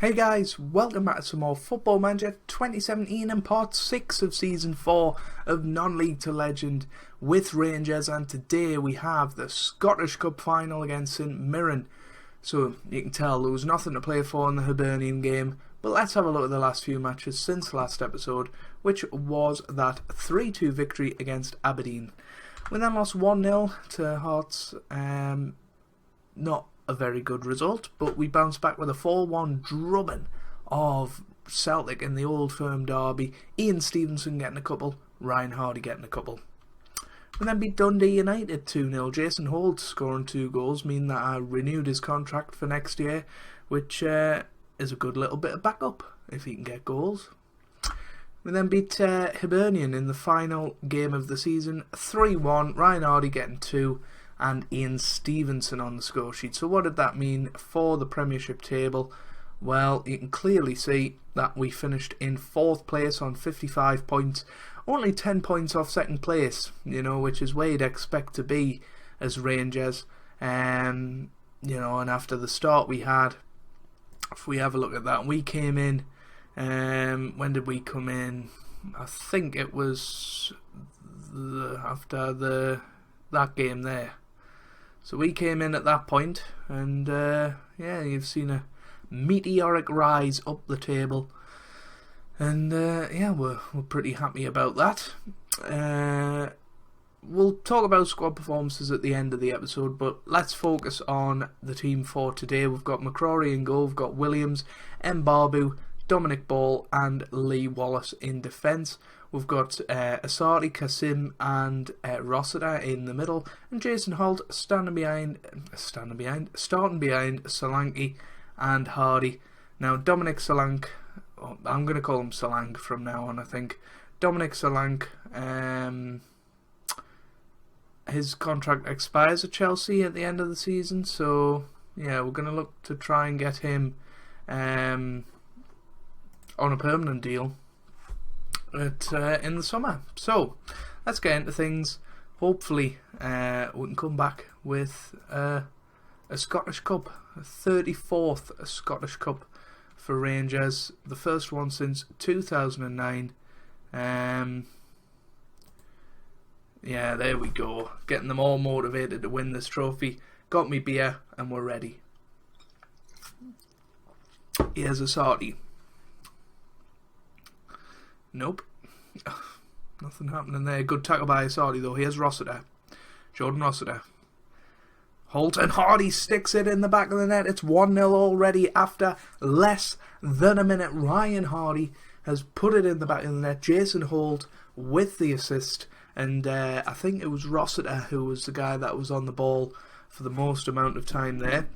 Hey guys, welcome back to some more Football Manager 2017 and part 6 of Season 4 of Non-League to Legend with Rangers, and today we have the Scottish Cup final against St Mirren. So you can tell there was nothing to play for in the Hibernian game, but let's have a look at the last few matches since last episode, which was that 3-2 victory against Aberdeen. We then lost 1-0 to Hearts, not a very good result, but we bounced back with a 4-1 drubbing of Celtic in the Old Firm derby. Ian Stevenson getting a couple, Ryan Hardy getting a couple. We then beat Dundee United 2-0. Jason Holt scoring 2 goals, meaning that I renewed his contract for next year, which is a good little bit of backup if he can get goals. We then beat Hibernian in the final game of the season 3-1. Ryan Hardy getting 2. And Ian Stevenson on the score sheet. So what did that mean for the Premiership table? Well, you can clearly see that we finished in 4th place on 55 points. Only 10 points off 2nd place, which is where you'd expect to be as Rangers. And after the start we had, if we have a look at that, we came in, when did we come in? I think it was after that game there. So we came in at that point, and you've seen a meteoric rise up the table, and we're pretty happy about that. We'll talk about squad performances at the end of the episode, but let's focus on the team for today. We've got McCrory in goal, we've got Williams, Mbarbu, Dominic Ball and Lee Wallace in defence. We've got Asati, Kasim and Rossiter in the middle, and Jason Holt starting behind Solanke and Hardy. Now Dominic Solanke, I'm going to call him Solanke from now on, I think. Dominic Solanke, his contract expires at Chelsea at the end of the season, so yeah, we're going to look to try and get him on a permanent deal in the summer. So let's get into things. Hopefully we can come back with a Scottish Cup, a 34th Scottish Cup for Rangers, the first one since 2009. There we go, getting them all motivated to win this trophy. Got me beer and we're ready. Here's a Asati. Nope. Nothing happening there. Good tackle by Asadi though. Here's Rossiter. Jordan Rossiter. Holt and Hardy sticks it in the back of the net. It's 1-0 already after less than a minute. Ryan Hardy has put it in the back of the net. Jason Holt with the assist. And I think it was Rossiter who was the guy that was on the ball for the most amount of time there.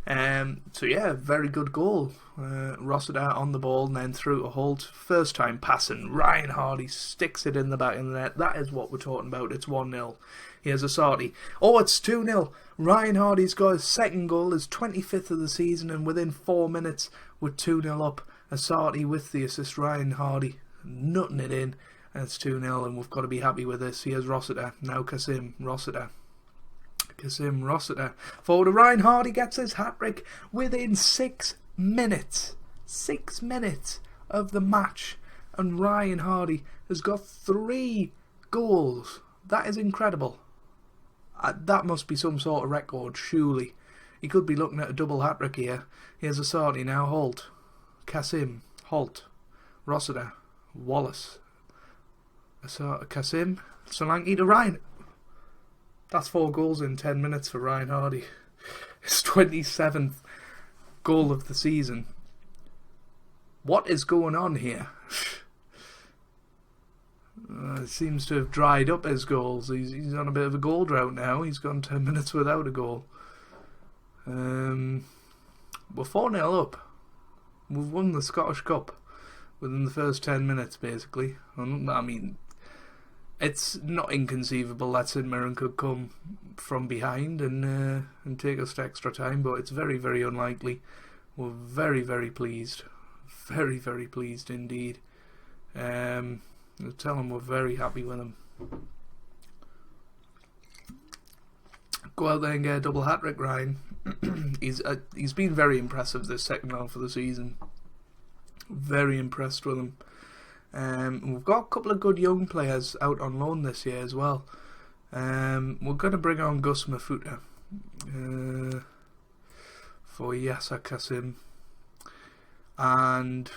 Very good goal. Rossiter on the ball and then through to Holt. First time passing. Ryan Hardy sticks it in the back of the net. That is what we're talking about. It's 1-0. Here's Asati. Oh, it's 2-0. Ryan Hardy's got his second goal, his 25th of the season, and within 4 minutes we're 2-0 up. Asati with the assist. Ryan Hardy nutting it in. And it's 2-0 and we've got to be happy with this. Here's Rossiter. Now Kasim. Rossiter. Forward to Ryan Hardy, gets his hat-trick within 6 minutes. 6 minutes of the match. And Ryan Hardy has got 3 goals. That is incredible. That must be some sort of record, surely. He could be looking at a double hat-trick here. Here's Asadi now. Holt. Kasim. Holt. Rossiter. Wallace. Kasim. Solanke to Ryan. That's 4 goals in 10 minutes for Ryan Hardy. His 27th goal of the season. What is going on here? It seems to have dried up his goals. He's on a bit of a goal drought now. He's gone 10 minutes without a goal. We're 4-0 up. We've won the Scottish Cup within the first 10 minutes, basically. I mean, it's not inconceivable that St Mirren could come from behind and take us to extra time, but it's very, very unlikely. We're very, very pleased. Very, very pleased indeed. I'll tell them we're very happy with them. Go out there and get a double hat-trick, Ryan. He's been very impressive this second half of the season. Very impressed with him. We've got a couple of good young players out on loan this year as well. We're going to bring on Gus Mafuta for Yasser Kasim, and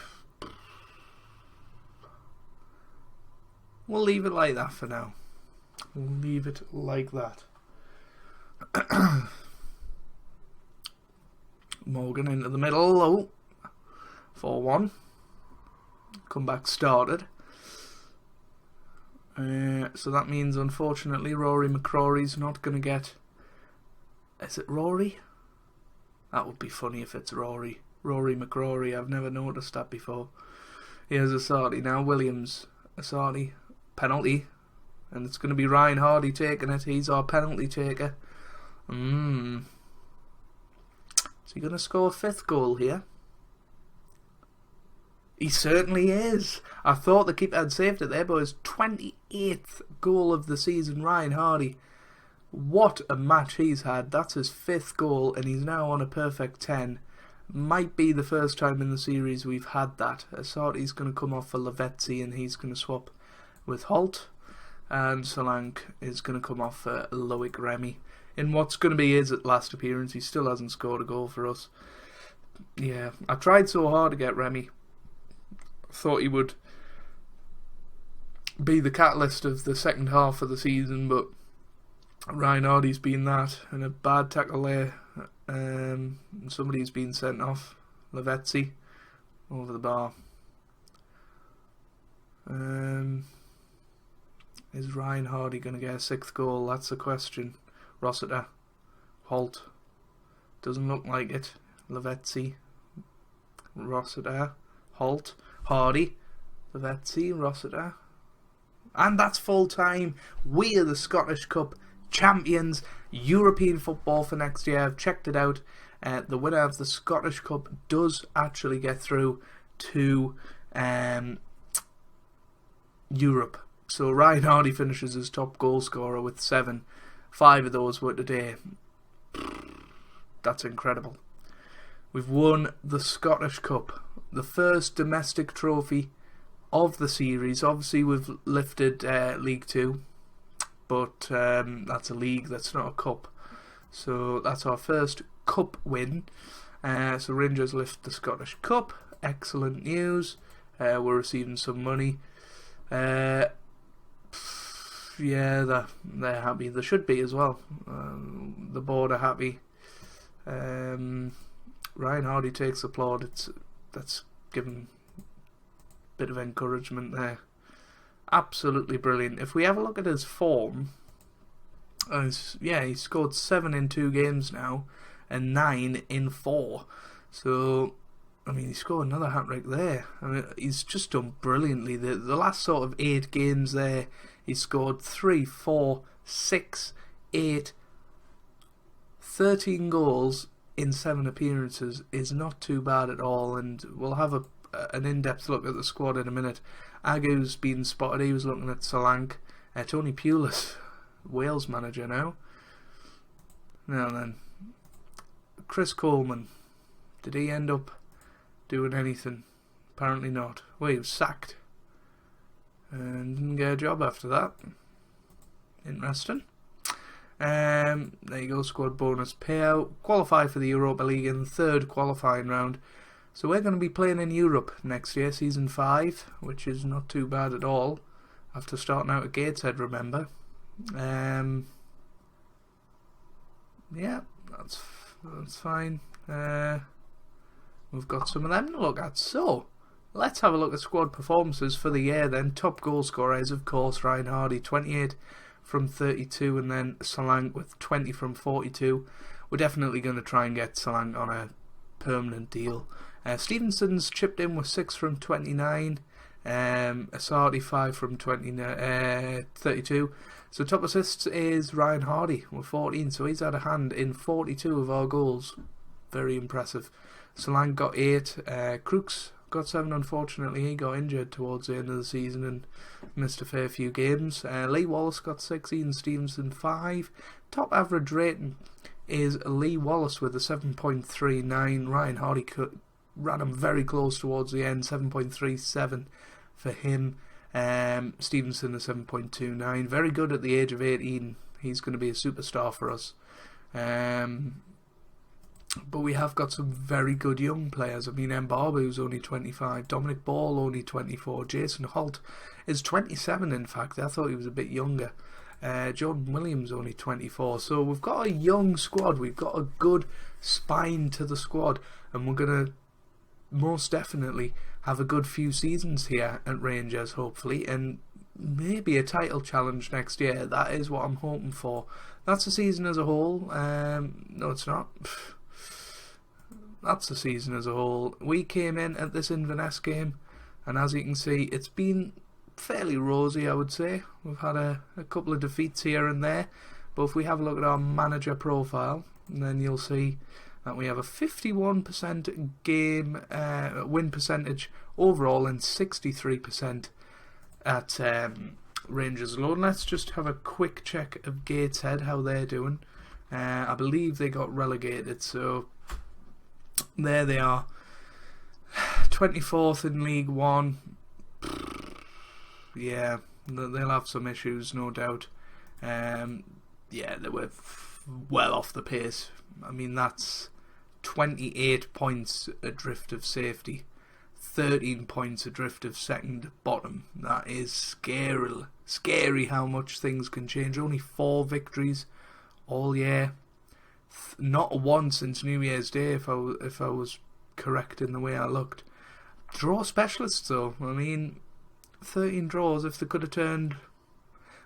we'll leave it like that for now. We'll leave it like that. Morgan into the middle. Oh, 4-1. Comeback started. So that means, unfortunately, Rory McCrory's not going to get... Is it Rory? That would be funny if it's Rory. Rory McCrory. I've never noticed that before. Here's Asadi now. Williams. Asadi. Penalty. And it's going to be Ryan Hardy taking it. He's our penalty taker. Is he going to score a 5th goal here? He certainly is. I thought the keeper had saved it there, but his 28th goal of the season, Ryan Hardy. What a match he's had. That's his 5th goal, and he's now on a perfect 10. Might be the first time in the series we've had that. Asadi's going to come off for Lavezzi, and he's going to swap with Holt. And Solanke is going to come off for Loic Remy. In what's going to be his last appearance, he still hasn't scored a goal for us. Yeah, I tried so hard to get Remy. Thought he would be the catalyst of the second half of the season, but Ryan Hardy's been that, and a bad tackle there. Somebody's been sent off. Lavezzi over the bar. Is Ryan Hardy going to get a 6th goal? That's the question. Rossiter. Holt. Doesn't look like it. Lavezzi. Rossiter. Holt. Hardy. Lavezzi. Rossiter. And that's full time. We are the Scottish Cup champions. European football for next year. I've checked it out. The winner of the Scottish Cup does actually get through to Europe. So Ryan Hardy finishes as top goal scorer with 7. 5 of those were today. That's incredible. We've won the Scottish Cup, the first domestic trophy of the series. Obviously we've lifted League 2, but that's a league, that's not a cup. So that's our first cup win. So Rangers lift the Scottish Cup. Excellent news. We're receiving some money. Yeah, they're happy. They should be as well. The board are happy. Ryan Hardy takes the plaudits. That's given a bit of encouragement there. Absolutely brilliant. If we have a look at his form, he scored 7 in 2 games now, and 9 in 4. So, I mean, he scored another hat-trick there. I mean, he's just done brilliantly. The last sort of 8 games there, he scored 3, 4, 6, 8, 13 goals in 7 appearances is not too bad at all, and we'll have an in-depth look at the squad in a minute. Agu's been spotted. He was looking at Solanke. Tony Pulis, Wales manager now. Now then, Chris Coleman, did he end up doing anything? Apparently not. Well, he was sacked and didn't get a job after that. Interesting. There you go, squad bonus payout. Qualify for the Europa League in the 3rd qualifying round. So we're going to be playing in Europe next year, season 5, which is not too bad at all. After starting out at Gateshead, remember. Yeah, that's fine. We've got some of them to look at. So, let's have a look at squad performances for the year then. Top goal scorer is, of course, Ryan Hardy, 28 from 32, and then Solanke with 20 from 42. We're definitely going to try and get Solanke on a permanent deal. Stevenson's chipped in with 6 from 29. Asadi 5 from 32. So top assists is Ryan Hardy with 14. So he's had a hand in 42 of our goals. Very impressive. Solanke got 8. Crooks got 7. Unfortunately, he got injured towards the end of the season and missed a fair few games. Lee Wallace got 6. Ian Stevenson 5. Top average rating is Lee Wallace with a 7.39. Ryan Hardy ran him very close towards the end. 7.37 for him. Stevenson is 7.29. Very good at the age of 18. He's going to be a superstar for us. But we have got some very good young players. I mean, Mbabu's only 25. Dominic Ball only 24. Jason Holt is 27, in fact. I thought he was a bit younger. Jordan Williams only 24. So we've got a young squad. We've got a good spine to the squad. And we're going to most definitely have a good few seasons here at Rangers, hopefully. And maybe a title challenge next year. That is what I'm hoping for. That's the season as a whole. No, it's not. That's the season as a whole. We came in at this Inverness game, and as you can see, it's been fairly rosy, I would say. We've had a couple of defeats here and there, but if we have a look at our manager profile, then you'll see that we have a 51% game win percentage overall and 63% at Rangers alone. Let's just have a quick check of Gateshead, how they're doing. I believe they got relegated, so there they are, 24th in League One. Yeah, they'll have some issues, no doubt. Yeah, they were well off the pace. I mean, that's 28 points adrift of safety, 13 points adrift of second bottom. That is scary how much things can change. Only 4 victories all year. Not one since New Year's Day, if I was correct in the way I looked. Draw specialists, though. I mean, 13 draws. If they could have turned,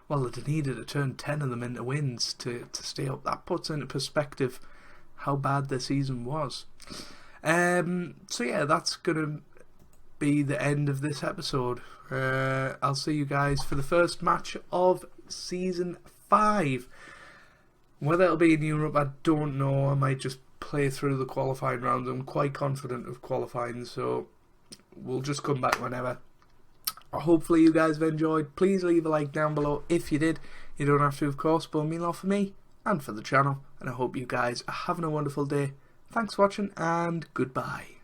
well, they'd needed to turn 10 of them into wins to stay up. That puts into perspective how bad their season was. So yeah, that's gonna be the end of this episode. I'll see you guys for the first match of season 5. Whether it'll be in Europe, I don't know. I might just play through the qualifying rounds. I'm quite confident of qualifying, so we'll just come back whenever. Hopefully you guys have enjoyed. Please leave a like down below if you did. You don't have to, of course, but it will mean a lot for me and for the channel. And I hope you guys are having a wonderful day. Thanks for watching, and goodbye.